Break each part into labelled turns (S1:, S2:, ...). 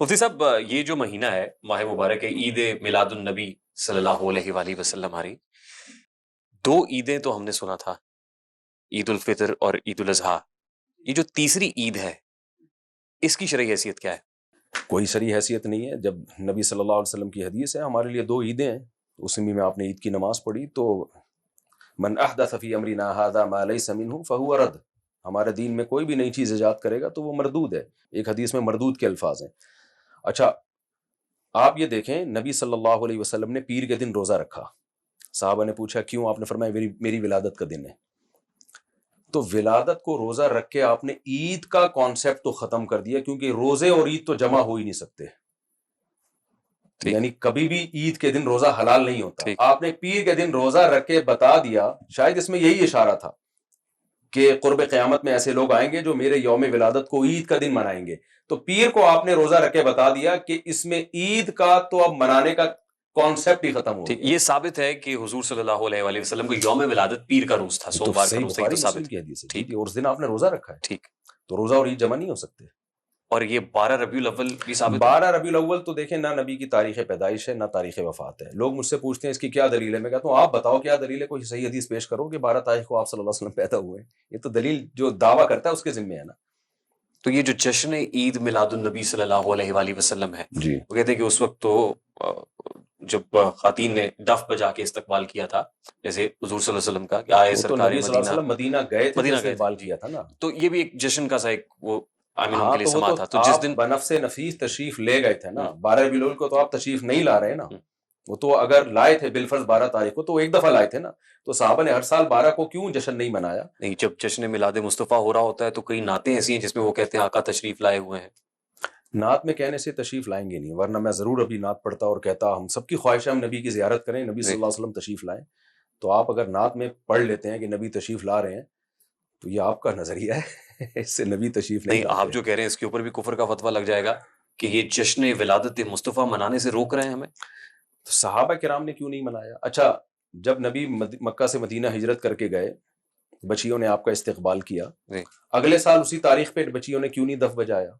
S1: مفتی صاحب، یہ جو مہینہ ہے ماہ مبارک ہے، عید میلاد النبی صلی اللہ علیہ وآلہ وسلم، ہماری دو عیدیں تو ہم نے سنا تھا، عید الفطر اور عید الاضحیٰ۔ یہ جو تیسری عید ہے، اس کی شرعی حیثیت کیا ہے؟
S2: کوئی شرعی حیثیت نہیں ہے۔ جب نبی صلی اللہ علیہ وسلم کی حدیث ہے ہمارے لیے دو عیدیں ہیں، اس میں آپ نے عید کی نماز پڑھی تو من احدث فی امرنا ھذا ما لیس منہ فہو رد، ہمارے دین میں کوئی بھی نئی چیز ایجاد کرے گا تو وہ مردود ہے۔ ایک حدیث میں مردود کے الفاظ ہیں۔ اچھا، آپ یہ دیکھیں نبی صلی اللہ علیہ وسلم نے پیر کے دن روزہ رکھا، صحابہ نے پوچھا کیوں؟ آپ نے فرمایا میری ولادت کا دن ہے۔ تو ولادت کو روزہ رکھ کے آپ نے عید کا کانسیپٹ تو ختم کر دیا، کیونکہ روزے اور عید تو جمع ہو ہی نہیں سکتے، یعنی کبھی بھی عید کے دن روزہ حلال نہیں ہوتا۔ آپ نے پیر کے دن روزہ رکھ کے بتا دیا، شاید اس میں یہی اشارہ تھا کہ قرب قیامت میں ایسے لوگ آئیں گے جو میرے یوم ولادت کو عید کا دن منائیں گے، تو پیر کو آپ نے روزہ رکھ کے بتا دیا کہ اس میں عید کا تو اب منانے کا کانسیپٹ ہی ختم ہو گیا۔
S1: یہ ثابت ہے کہ حضور صلی اللہ علیہ وآلہ وسلم کو یوم ولادت پیر کا روز تھا، سوموار کا روز تھا، تو ثابت
S2: کی حدیث ہے
S1: ٹھیک،
S2: اور اس دن آپ نے روزہ رکھا ہے،
S1: ٹھیک۔
S2: تو روزہ اور عید جمع نہیں ہو سکتے۔
S1: اور یہ 12 ربیع الاول بھی ثابت
S2: 12 ربیع الاول تو دیکھیں نہ نبی کی تاریخ پیدائش ہے نہ تاریخ وفات ہے۔ لوگ مجھ سے پوچھتے ہیں اس کی کیا دلیل ہے، میں کہتا ہوں آپ بتاؤ کیا دلیل ہے، کوئی صحیح حدیث پیش کرو کہ 12 تاریخ کو آپ صلی اللہ علیہ وسلم پیدا ہوئے ہیں۔ یہ تو دلیل جو دعویٰ کرتا ہے اس کے ذمہ ہے نا۔
S1: تو یہ جو جشن عید میلاد النبی صلی اللہ علیہ وآلہ وسلم ہے،
S2: جی،
S1: وہ کہتے ہیں کہ اس وقت تو جب خواتین نے ڈف بجا کے استقبال کیا تھا، جیسے حضور صلی اللہ علیہ وسلم کا کہ آئے سرکار
S2: نبی صلی اللہ علیہ وسلم مدینہ گئے تھے، استقبال کیا تھا نا،
S1: تو یہ بھی ایک جشن کا سا ایک وہ عاملوں کے لیے
S2: تو
S1: سما تھا۔ تو جس دن
S2: بنفس نفیس تشریف لے گئے تھے نا، 12 ربیع الاول کو تو آپ تشریف نہیں لا رہے نا، وہ تو اگر لائے تھے بالفرض 12 تاریخ کو تو ایک دفعہ لائے تھے نا، تو صحابہ نے ہر سال 12 کو کیوں جشن نہیں منایا؟
S1: نہیں، جب جشن میلاد مصطفیٰ ہو رہا ہوتا ہے تو کئی نعتیں ایسی ہیں جس میں وہ کہتے ہیں آقا تشریف لائے ہوئے ہیں۔
S2: نعت میں کہنے سے تشریف لائیں گے نہیں، ورنہ میں ضرور ابھی نعت پڑھتا اور کہتا ہم سب کی خواہش ہے ہم نبی کی زیارت کریں، نبی صلی اللہ علیہ وسلم تشریف لائیں۔ تو آپ اگر نعت میں پڑھ لیتے ہیں کہ نبی تشریف لا رہے ہیں تو یہ آپ کا نظریہ ہے، اس سے نبی تشریف نہیں
S1: آپ جو کہہ رہے ہیں اس کے اوپر بھی کفر کا فتویٰ لگ جائے گا کہ یہ جشن ولادت مصطفیٰ منانے سے روک رہے ہیں ہمیں۔
S2: تو صحابہ کرام نے کیوں نہیں منایا؟ اچھا، جب نبی مکہ سے مدینہ ہجرت کر کے گئے، بچیوں نے آپ کا استقبال کیا، اگلے سال اسی تاریخ پہ بچیوں نے کیوں نہیں دف بجایا؟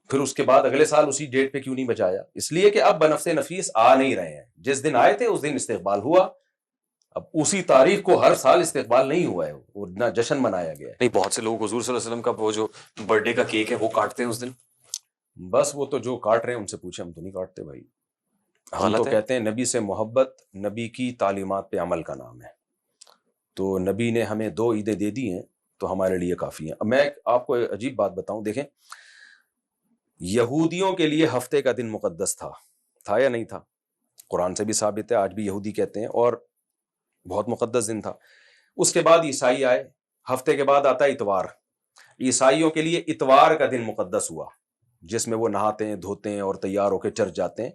S2: پھر اس کے بعد اگلے سال اسی ڈیٹ پہ کیوں نہیں بجایا؟ اس لیے کہ اب بنفس نفیس آ نہیں رہے ہیں، جس دن آئے تھے اس دن استقبال ہوا، اب اسی تاریخ کو ہر سال استقبال نہیں ہوا ہے، وہ نہ جشن منایا گیا ہے۔
S1: نہیں، بہت سے لوگ حضور صلی اللہ علیہ وسلم کا وہ جو برتھ ڈے کا کیک ہے وہ کاٹتے ہیں اس دن۔
S2: بس وہ تو جو کاٹ رہے ہیں ان سے پوچھیں، ہم تو نہیں کاٹتے بھائی، ہم تو کہتے ہیں نبی سے محبت نبی کی تعلیمات پہ عمل کا نام ہے۔ تو نبی نے ہمیں 2 عیدیں دے دی ہیں تو ہمارے لیے کافی ہیں۔ اب میں آپ کو عجیب بات بتاؤں، دیکھیں یہودیوں کے لیے ہفتے کا دن مقدس تھا یا نہیں تھا؟ قرآن سے بھی ثابت ہے، آج بھی یہودی کہتے ہیں، اور بہت مقدس دن تھا۔ اس کے بعد عیسائی آئے، ہفتے کے بعد آتا ہے اتوار، عیسائیوں کے لیے اتوار کا دن مقدس ہوا جس میں وہ نہاتے ہیں دھوتے ہیں اور تیار ہو کے چرچ جاتے ہیں۔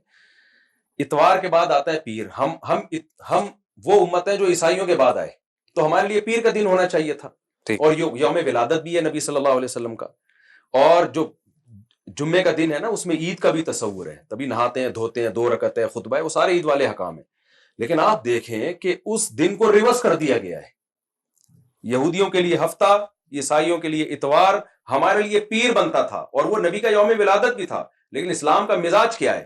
S2: اتوار کے بعد آتا ہے پیر، ہم وہ امت ہے جو عیسائیوں کے بعد آئے، تو ہمارے لیے پیر کا دن ہونا چاہیے تھا، اور یوم ولادت بھی ہے نبی صلی اللہ علیہ وسلم کا، اور جو جمعے کا دن ہے نا اس میں عید کا بھی تصور ہے، تبھی نہاتے ہیں دھوتے ہیں، 2 رکعت ہے، خطبہ ہے، وہ سارے عید والے حکام ہیں۔ لیکن آپ دیکھیں کہ اس دن کو ریورس کر دیا گیا ہے، یہودیوں کے لیے ہفتہ، عیسائیوں کے لیے اتوار، ہمارے لیے پیر بنتا تھا، اور وہ نبی کا یوم ولادت بھی تھا۔ لیکن اسلام کا مزاج کیا ہے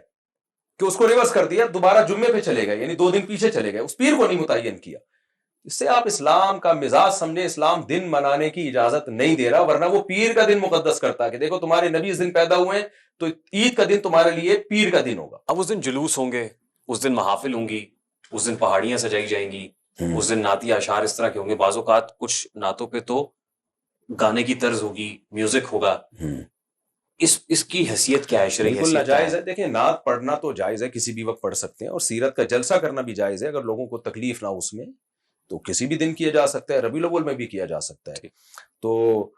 S2: کہ اس کو ریورس کر دیا، دوبارہ جمعے پہ چلے گئے، یعنی 2 دن پیچھے چلے گئے، اس پیر کو نہیں متعین کیا۔ اس سے آپ اسلام کا مزاج سمجھے، اسلام دن منانے کی اجازت نہیں دے رہا، ورنہ وہ پیر کا دن مقدس کرتا ہے کہ دیکھو تمہارے نبی اس دن پیدا ہوئے ہیں تو عید کا دن تمہارے لیے پیر کا دن ہوگا۔
S1: اب اس دن جلوس ہوں گے، اس دن محافل ہوں گی، اس دن پہاڑیاں سجائی جائیں گی، اس دن نعتیہ اشعار اس طرح کے ہوں گے، بعض اوقات کچھ نعتوں پہ تو گانے کی طرز ہوگی، میوزک ہوگا۔ اس کی حیثیت کیا ہے، شرعی
S2: بالکل
S1: حیثیت کیا
S2: ناجائز
S1: ہے؟
S2: ہے۔ دیکھیں نعت پڑھنا تو جائز ہے، کسی بھی وقت پڑھ سکتے ہیں، اور سیرت کا جلسہ کرنا بھی جائز ہے، اگر لوگوں کو تکلیف نہ ہو اس میں تو کسی بھی دن کیا جا سکتا ہے، ربیع الاول میں بھی کیا جا سکتا ہے، تو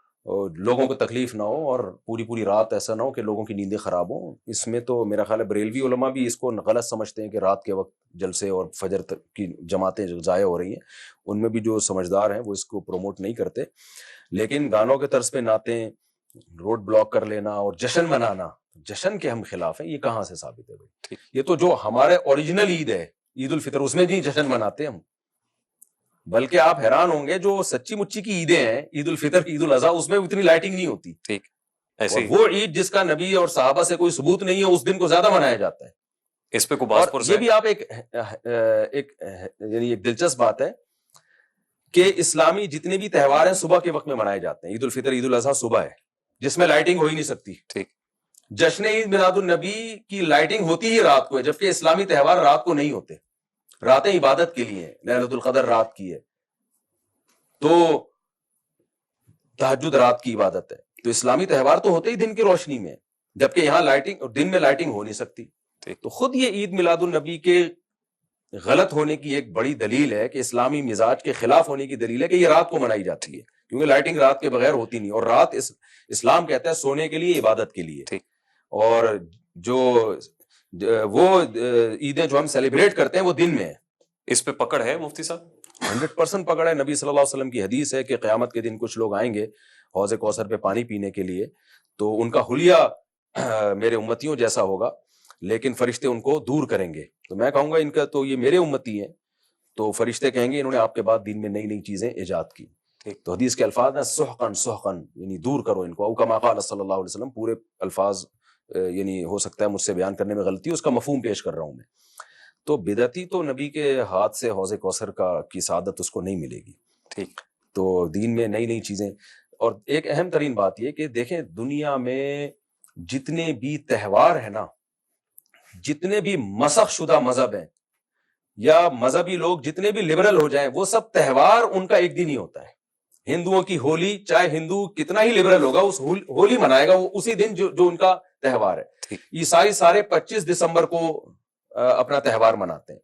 S2: لوگوں کو تکلیف نہ ہو اور پوری رات ایسا نہ ہو کہ لوگوں کی نیندیں خراب ہوں۔ اس میں تو میرا خیال ہے بریلوی علماء بھی اس کو غلط سمجھتے ہیں کہ رات کے وقت جلسے اور فجر تک کی جماعتیں جو ضائع ہو رہی ہیں، ان میں بھی جو سمجھدار ہیں وہ اس کو پروموٹ نہیں کرتے۔ لیکن گانوں کے طرز پہ نعتیں، روڈ بلاک کر لینا اور جشن منانا، جشن کے ہم خلاف ہیں، یہ کہاں سے ثابت ہے بھائی؟ یہ تو جو ہمارے اوریجنل عید ہے عید الفطر، اس میں نہیں جشن مناتے ہم، بلکہ آپ حیران ہوں گے جو سچی مچی کی عیدیں ہیں، عید الفطر، عید الاضحیٰ، اس میں اتنی لائٹنگ نہیں ہوتی،
S1: ایسے
S2: اور وہ عید جس کا نبی اور صحابہ سے کوئی ثبوت نہیں ہے اس دن کو زیادہ منایا جاتا ہے.
S1: اس پہ کوئی باز
S2: اور
S1: پرس
S2: یہ
S1: ہے؟
S2: بھی آپ یعنی ایک دلچسپ بات ہے کہ اسلامی جتنے بھی تہوار ہیں صبح کے وقت میں منائے جاتے ہیں. عید الفطر عید الاضحیٰ صبح ہے جس میں لائٹنگ ہو ہی نہیں سکتی.
S1: ٹھیک.
S2: جشن عید میلاد النبی کی لائٹنگ ہوتی ہی رات کو ہے، جبکہ اسلامی تہوار رات کو نہیں ہوتے. راتیں عبادت کے لیے ہیں، لیلۃ القدر رات کی ہے تو تہجد رات کی عبادت ہے. تو اسلامی تہوار تو ہوتے ہی دن کی روشنی میں، جبکہ یہاں لائٹنگ دن میں لائٹنگ ہو نہیں سکتی. تو خود یہ عید میلاد النبی کے غلط ہونے کی ایک بڑی دلیل ہے کہ اسلامی مزاج کے خلاف ہونے کی دلیل ہے کہ یہ رات کو منائی جاتی ہے، کیونکہ لائٹنگ رات کے بغیر ہوتی نہیں. اور رات اسلام کہتا ہے سونے کے لیے، عبادت کے لیے. اور جو وہ عیدیں جو ہم سیلیبریٹ کرتے ہیں وہ دن میں ہے.
S1: اس پہ پکڑ ہے مفتی صاحب؟
S2: 100% پکڑ ہے. نبی صلی اللہ علیہ وسلم کی حدیث ہے کہ قیامت کے دن کچھ لوگ آئیں گے حوض کوثر پہ پانی پینے کے لیے، تو ان کا حلیہ میرے امتیوں جیسا ہوگا، لیکن فرشتے ان کو دور کریں گے. تو میں کہوں گا ان کا تو یہ میرے امتی ہیں، تو فرشتے کہیں گے انہوں نے آپ کے بعد دین میں نئی نئی چیزیں ایجاد کی. تو حدیث کے الفاظ ہیں سحقن سحقن، یعنی دور کرو ان کو. او کما قال صلی اللہ علیہ وسلم، پورے الفاظ یعنی ہو سکتا ہے مجھ سے بیان کرنے میں غلطی، اس کا مفہوم پیش کر رہا ہوں میں. تو بدعتی تو نبی کے ہاتھ سے حوض کوثر کی سعادت اس کو نہیں ملے گی.
S1: ٹھیک.
S2: تو دین میں نئی نئی چیزیں. اور ایک اہم ترین بات یہ کہ دیکھیں دنیا میں جتنے بھی تہوار ہیں نا، جتنے بھی مسخ شدہ مذہب ہیں یا مذہبی لوگ جتنے بھی لبرل ہو جائیں، وہ سب تہوار ان کا ایک دن ہی ہوتا ہے. ہندوؤں کی ہولی، چاہے ہندو کتنا ہی لبرل ہوگا اس ہولی منائے گا وہ اسی دن جو ان کا تہوار ہے. عیسائی سارے 25 دسمبر کو اپنا تہوار مناتے ہیں.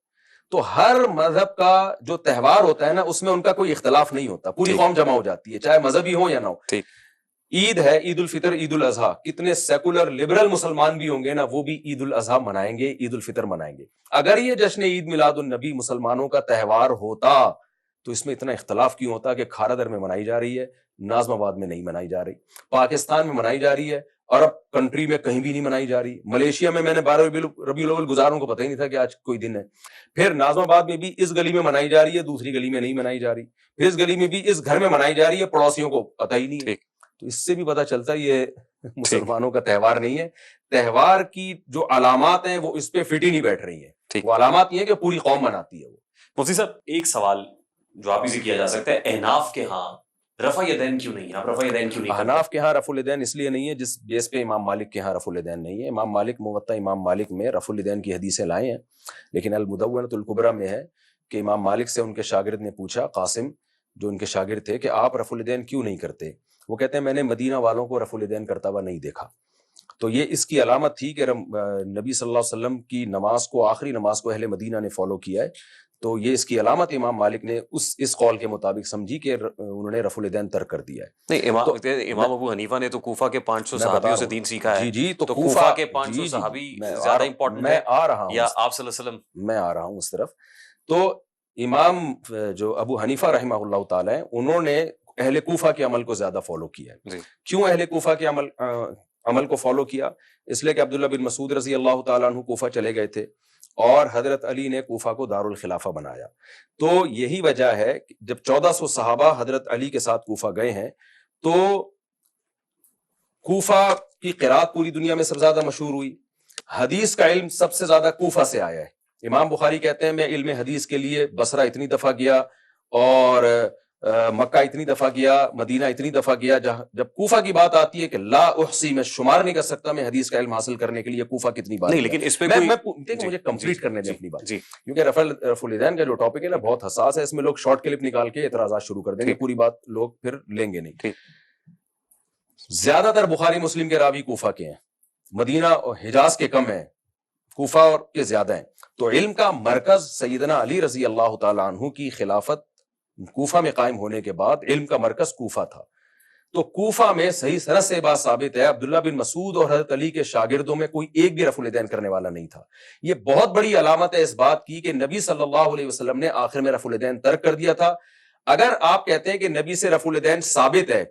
S2: تو ہر مذہب کا جو تہوار ہوتا ہے نا اس میں ان کا کوئی اختلاف نہیں ہوتا، پوری قوم جمع ہو جاتی ہے، چاہے مذہبی ہو یا نہ ہو. عید ہے عید الفطر عید الاضحیٰ، کتنے سیکولر لبرل مسلمان بھی ہوں گے نا وہ بھی عید الاضحیٰ منائیں گے، عید الفطر منائیں گے. اگر یہ جشن عید میلاد النبی مسلمانوں کا تہوار ہوتا تو اس میں اتنا اختلاف کیوں ہوتا کہ کھارا در میں منائی جا رہی ہے، ناظم آباد میں نہیں منائی جا رہی، پاکستان میں منائی جا رہی ہے، عرب کنٹری میں کہیں بھی نہیں منائی جا رہی. ملیشیا میں نے 12 ربیع الاول گزاروں کو پتہ ہی نہیں تھا کہ آج کوئی دن ہے. پھر ناظم آباد میں بھی اس گلی میں منائی جا رہی ہے، دوسری گلی میں نہیں منائی جا رہی، پھر اس گلی میں بھی اس گھر میں منائی جا رہی ہے، پڑوسیوں کو پتہ ہی نہیں ہے. تو اس سے بھی پتہ چلتا ہے یہ مسلمانوں کا تہوار نہیں ہے. تہوار کی جو علامات ہیں وہ اس پہ فٹ ہی نہیں بیٹھ رہی ہیں. وہ علامات یہ ہیں کہ پوری قوم مناتی ہے. وہ
S1: مفتی صاحب ایک سوال جو آپ سے کیا جا سکتا ہے، احناف کے ہاں رفع یدین کیوں نہیں؟ آپ رفع یدین کیوں نہیں؟
S2: احناف کے ہاں رفع الیدین اس لیے نہیں ہے جس بیس پہ امام مالک کے ہاں رفع الیدین نہیں ہے. امام مالک موطا امام مالک میں رفع الیدین کی حدیثیں لائے ہیں، لیکن المدونۃ الکبریٰ میں ہے کہ امام مالک سے ان کے شاگرد نے پوچھا، قاسم جو ان کے شاگرد تھے، کہ آپ رفع الیدین کیوں نہیں کرتے؟ وہ کہتے ہیں میں نے مدینہ والوں کو رفع الیدین کرتا ہوا نہیں دیکھا. تو یہ اس کی علامت تھی کہ نبی صلی اللہ علیہ وسلم کی نماز کو، آخری نماز کو اہل مدینہ نے فالو کیا ہے. تو یہ اس کی علامت امام مالک نے اس قول کے مطابق سمجھی کہ انہوں نے رفع الیدین ترک کر دیا ہے.
S1: نہیں، امام ابو حنیفہ نے تو کوفہ کے 500 صحابیوں سے دین سیکھا ہے.
S2: جی
S1: تو کوفہ کے 500 صحابی زیادہ امپورٹنٹ ہے،
S2: میں آ رہا ہوں،
S1: یا آپ صلی اللہ علیہ وسلم؟
S2: میں آ رہا ہوں اس طرف. تو امام جو ابو حنیفہ رحمہ اللہ تعالی ہیں انہوں نے اہل کوفہ کے عمل کو زیادہ فالو کیا ہے. کیوں اہل کوفہ کے عمل کو فالو کیا؟ اس لیے کہ عبداللہ بن مسعود رضی اللہ تعالیٰ عنہ کوفہ چلے گئے تھے اور حضرت علی نے کوفہ کو دارالخلافہ بنایا. تو یہی وجہ ہے کہ جب 1400 صحابہ حضرت علی کے ساتھ کوفہ گئے ہیں تو کوفہ کی قرات پوری دنیا میں سب سے زیادہ مشہور ہوئی. حدیث کا علم سب سے زیادہ کوفہ سے آیا ہے. امام بخاری کہتے ہیں میں علم حدیث کے لیے بصرہ اتنی دفعہ گیا اور مکہ اتنی دفعہ گیا، مدینہ اتنی دفعہ گیا. جب کوفہ کی بات آتی ہے کہ لا احصی، میں شمار نہیں کر سکتا میں حدیث کا علم حاصل کرنے کے لیے کوفہ کتنی بار.
S1: نہیں لیکن اس پہ
S2: مجھے کمپلیٹ کرنے دیں اپنی بات، کیونکہ رفع الیدین کا جو ٹاپک ہے نا بہت حساس ہے. اس میں لوگ شارٹ کلپ نکال کے اعتراضات شروع کر دیں گے، پوری بات لوگ پھر لیں گے نہیں. زیادہ تر بخاری مسلم کے راوی کوفہ کے ہیں، مدینہ اور حجاز کے کم ہیں، کوفہ اور کے زیادہ ہیں. تو علم کا مرکز سیدنا علی رضی اللہ تعالیٰ عنہ کی خلافت کوفہ میں قائم ہونے کے بعد علم کا مرکز کوفہ تھا. تو کوفہ میں صحیح سند سے بات ثابت ہے عبداللہ بن مسعود اور حضرت علی کے شاگردوں میں کوئی ایک بھی رفع الیدین کرنے والا نہیں تھا. یہ بہت بڑی علامت ہے اس بات کی کہ نبی صلی اللہ علیہ وسلم نے آخر میں رفع الیدین ترک کر دیا تھا. اگر آپ کہتے ہیں کہ نبی سے رفع الیدین ثابت ہے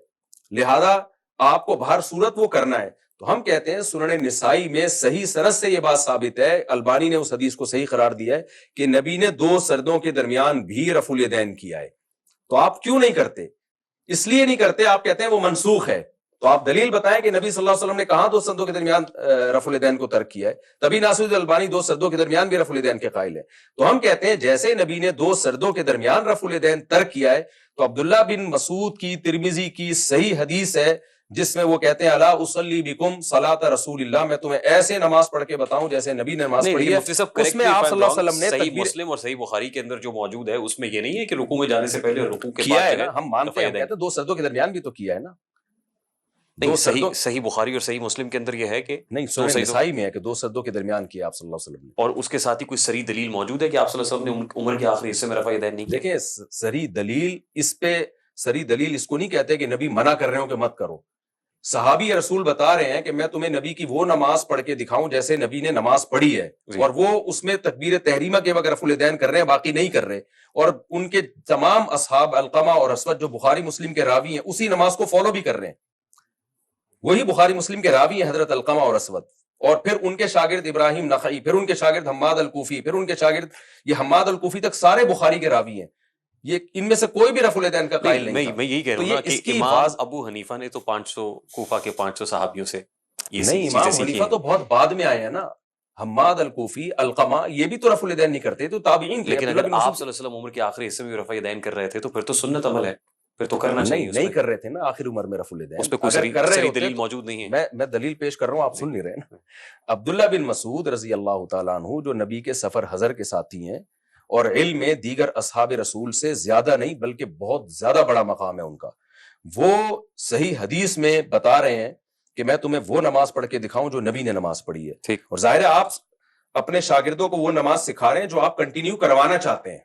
S2: لہذا آپ کو بہر صورت وہ کرنا ہے، تو ہم کہتے ہیں سنن نسائی میں صحیح سند سے یہ بات ثابت ہے، البانی نے اس حدیث کو صحیح قرار دیا ہے کہ نبی نے 2 سردوں کے درمیان بھی رفع الیدین کیا ہے. تو آپ کیوں نہیں کرتے؟ اس لیے نہیں کرتے، آپ کہتے ہیں وہ منسوخ ہے. تو آپ دلیل بتائیں کہ نبی صلی اللہ علیہ وسلم نے کہاں دو سجدوں کے درمیان رفع الیدین کو ترک کیا ہے؟ تبھی ناصر البانی دو سجدوں کے درمیان بھی رفع الیدین کے قائل ہے. تو ہم کہتے ہیں جیسے نبی نے دو سجدوں کے درمیان رفع الیدین ترک کیا ہے، تو عبداللہ بن مسعود کی ترمذی کی صحیح حدیث ہے جس میں وہ کہتے ہیں الا اصلی بکم صلاۃ رسول اللہ، میں تمہیں ایسے نماز پڑھ کے بتاؤں جیسے نبی نے نماز پڑھی ہے. اس میں آپ صلی اللہ علیہ وسلم نے
S1: صحیح
S2: تکبیر
S1: مسلم اور صحیح بخاری کے اندر جو موجود ہے اس میں یہ نہیں ہے کہ رکوع میں جانے سے پہلے اور رکوع کے
S2: کیا
S1: بعد
S2: ہے نا، ہم مانتے ہیں، ہم کہتے ہیں دو سجدوں کے درمیان بھی تو کیا ہے نا.
S1: نہیں، صحیح بخاری اور صحیح مسلم کے اندر یہ ہے کہ
S2: نہیں، سنن نسائی میں ہے کہ دو سجدوں کے درمیان کیا آپ صلی اللہ علیہ وسلم نے.
S1: اور اس کے ساتھ ہی کوئی صریح دلیل موجود ہے کہ آپ صلی اللہ علیہ وسلم نے عمر کے آخری حصے میں رفع یدین نہیں کیا؟
S2: دیکھیں صریح دلیل اس پہ، صریح دلیل اس کو نہیں کہتے کہ نبی منع کر رہے ہوں کہ مت کرو. صحابی رسول بتا رہے ہیں کہ میں تمہیں نبی کی وہ نماز پڑھ کے دکھاؤں جیسے نبی نے نماز پڑھی ہے، اور وہ اس میں تکبیر تحریمہ کے وقت رفع الیدین کر رہے ہیں، باقی نہیں کر رہے. اور ان کے تمام اصحاب علقمہ اور اسود جو بخاری مسلم کے راوی ہیں اسی نماز کو فالو بھی کر رہے ہیں. وہی بخاری مسلم کے راوی ہیں حضرت علقمہ اور اسود، اور پھر ان کے شاگرد ابراہیم نخعی، پھر ان کے شاگرد حماد الکوفی، پھر ان کے شاگرد یہ حماد الکوفی تک سارے بخاری کے راوی ہیں. یہ ان میں سے کوئی بھی رفع الیدین کا قائل نہیں تھا.
S1: میں یہی کہہ رہا ہوں نا کہ امام ابو حنیفہ نے تو 500 کوفہ کے 500 صحابیوں سے
S2: نہیں، امام حنیفہ تو بہت بعد میں آئے ہیں نا. حماد الکوفی، علقمہ، یہ بھی تو رفع الیدین نہیں کرتے، تو تابعین تھے.
S1: لیکن اگر آپ صلی اللہ علیہ وسلم عمر کے آخری حصے میں رفع یدین کر رہے تھے تو پھر تو سنت عمل ہے، پھر تو کرنا چاہیے.
S2: نہیں کر رہے تھے نا آخر عمر میں رفع الیدین،
S1: اس پہ کوئی صریح دلیل موجود نہیں ہے.
S2: میں دلیل پیش کر رہا ہوں، آپ سن نہیں رہے نا. عبداللہ بن مسعود رضی اللہ تعالیٰ عنہ جو نبی کے سفر حضر کے ساتھی ہیں اور علم میں دیگر اصحاب رسول سے زیادہ نہیں بلکہ بہت زیادہ بڑا مقام ہے ان کا، وہ صحیح حدیث میں بتا رہے ہیں کہ میں تمہیں وہ نماز پڑھ کے دکھاؤں جو نبی نے نماز پڑھی ہے. اور ظاہر ہے آپ اپنے شاگردوں کو وہ نماز سکھا رہے ہیں جو آپ کنٹینیو کروانا چاہتے ہیں.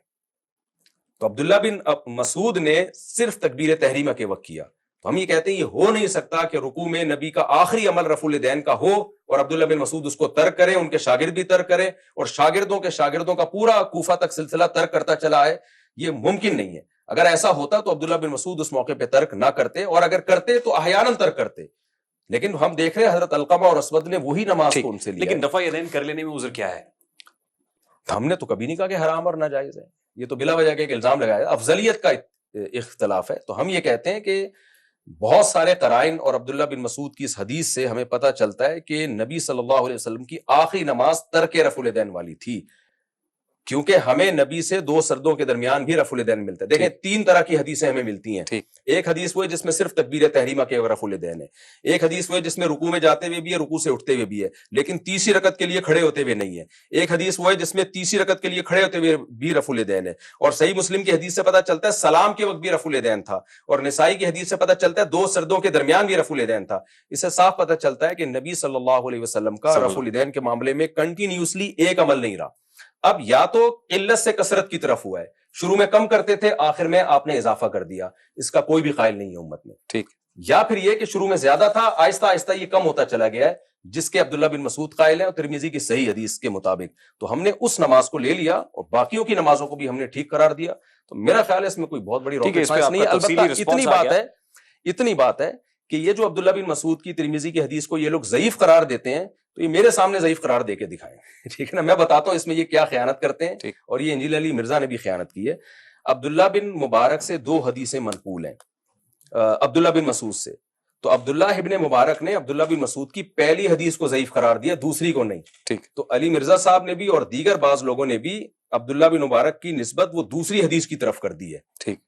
S2: تو عبداللہ بن مسعود نے صرف تکبیر تحریمہ کے وقت کیا. تو ہم یہ کہتے ہیں یہ ہو نہیں سکتا کہ رکوع میں نبی کا آخری عمل رفع الیدین کا ہو اور عبداللہ بن مسعود اس کو ترک کریں، ان کے شاگرد بھی ترک کریں، اور شاگردوں کے شاگردوں کا پورا کوفہ تک سلسلہ ترک کرتا چلا ہے. یہ ممکن نہیں ہے. اگر ایسا ہوتا تو عبداللہ بن مسعود اس موقع پہ ترک نہ کرتے، اور اگر کرتے تو احیاناً ترک کرتے. لیکن ہم دیکھ رہے ہیں حضرت علقمہ اور اسود نے وہی نماز کو ان سے لیا.
S1: لیکن رفع یدین کر لینے میں عذر کیا ہے؟
S2: ہم نے تو کبھی نہیں کہا کہ حرام اور ناجائز ہے، یہ تو بلا وجہ کے ایک الزام لگایا. افضلیت کا اختلاف ہے. تو ہم یہ کہتے ہیں کہ بہت سارے قرائن اور عبداللہ بن مسعود کی اس حدیث سے ہمیں پتہ چلتا ہے کہ نبی صلی اللہ علیہ وسلم کی آخری نماز ترک رفع الیدین والی تھی، کیونکہ ہمیں نبی سے دو سردوں کے درمیان بھی رفع الیدین ملتا ہے. دیکھیں 3 طرح کی حدیثیں ہمیں ملتی ہیں. ایک حدیث وہ ہے جس میں صرف تکبیر تحریمہ کے رفع الیدین ہے. ایک حدیث وہ ہے جس میں رکوع میں جاتے ہوئے بھی ہے، رکوع سے اٹھتے ہوئے بھی ہے، لیکن تیسری رکعت کے لیے کھڑے ہوتے ہوئے نہیں ہے. ایک حدیث وہ ہے جس میں تیسری رکعت کے لیے کھڑے ہوتے ہوئے بھی رفع الیدین ہے. اور صحیح مسلم کی حدیث سے پتہ چلتا ہے سلام کے وقت بھی رفع الیدین تھا، اور نسائی کی حدیث سے پتہ چلتا ہے دو سردوں کے درمیان بھی رفع الیدین تھا. اس سے صاف پتہ چلتا ہے کہ نبی صلی اللہ علیہ وسلم کا رفع الیدین کے معاملے میں کنٹینیوسلی ایک عمل نہیں رہا. اب یا تو قلت سے کثرت کی طرف ہوا ہے، شروع میں کم کرتے تھے، آخر میں آپ نے اضافہ کر دیا، اس کا کوئی بھی قائل نہیں ہے امت میں.
S1: ٹھیک.
S2: یا پھر یہ کہ شروع میں زیادہ تھا، آہستہ آہستہ یہ کم ہوتا چلا گیا ہے، جس کے عبداللہ بن مسعود قائل ہیں اور ترمذی کی صحیح حدیث کے مطابق. تو ہم نے اس نماز کو لے لیا اور باقیوں کی نمازوں کو بھی ہم نے ٹھیک قرار دیا. تو میرا خیال ہے اس میں کوئی بہت بڑی روکٹ سائنس نہیں ہے. البتہ اتنی بات ہے کہ یہ جو عبداللہ بن مسعود کی ترمذی کی حدیث کو یہ لوگ ضعیف قرار دیتے ہیں، تو یہ میرے سامنے ضعیف قرار دے کے دکھائیں. ٹھیک ہے نا، میں بتاتا ہوں اس میں یہ کیا خیانت کرتے ہیں. اور یہ انجیل علی مرزا نے بھی خیانت کی ہے. عبداللہ بن مبارک سے 2 حدیثیں منقول ہیں عبداللہ بن مسعود سے. تو عبداللہ ابن مبارک نے عبداللہ بن مسعود کی پہلی حدیث کو ضعیف قرار دیا، دوسری کو نہیں.
S1: ٹھیک.
S2: تو علی مرزا صاحب نے بھی اور دیگر بعض لوگوں نے بھی عبداللہ بن مبارک کی نسبت وہ دوسری حدیث کی طرف کر دی ہے.
S1: ٹھیک.